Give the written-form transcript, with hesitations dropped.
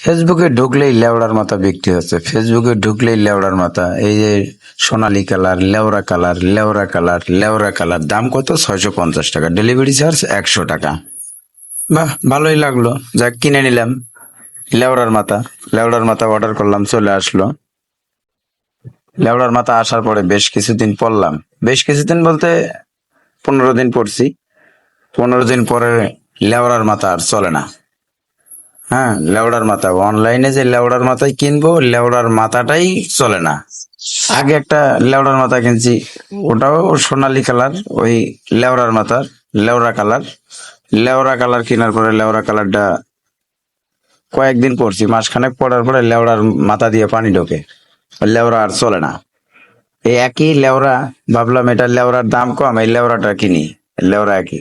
ফেসবুকে ঢুকলেই লেওড়ার মাথা বিক্রি হচ্ছে, ফেসবুকে ঢুকলেই লেওড়ার মাথা। এই যে সোনালী কালার, লেওড়া কালার, লেওড়া কালার, লেওড়া কালার, দাম কত? 650 টাকা, ডেলিভারি চার্জ 100 টাকা। বাহ, ভালোই লাগলো, যাক কিনে নিলাম। লেওড়ার মাথা, লেওড়ার মাথা অর্ডার করলাম, চলে আসলো। লেওড়ার মাথা আসার পরে বেশ কিছুদিন পরলাম, বেশ কিছুদিন বলতে 15 দিন পরছি। 15 দিন পরে লেওড়ার মাথা আর চলে না। হ্যাঁ, লেওড়ার মাথা অনলাইনে যে লেওড়ার মাথাই কিনবো, লেওড়ার মাথাটাই চলে না। আগে একটা লেওড়ার মাথা কিনছি, ওটাও সোনালী কালার, ওই লেওড়ার মাথার লেওড়া কালার। লেওড়া কালার কেনার পরে লেওড়া কালারটা কয়েকদিন পরছি, মাসখানেক পরার পরে লেওড়ার মাথা দিয়ে পানি ঢোকে, লেওড়া আর চলে না। এই একই লেওড়া, ভাবলাম এটা লেওড়ার দাম কম, এই লেওড়াটা কিনি, লেওড়া একই।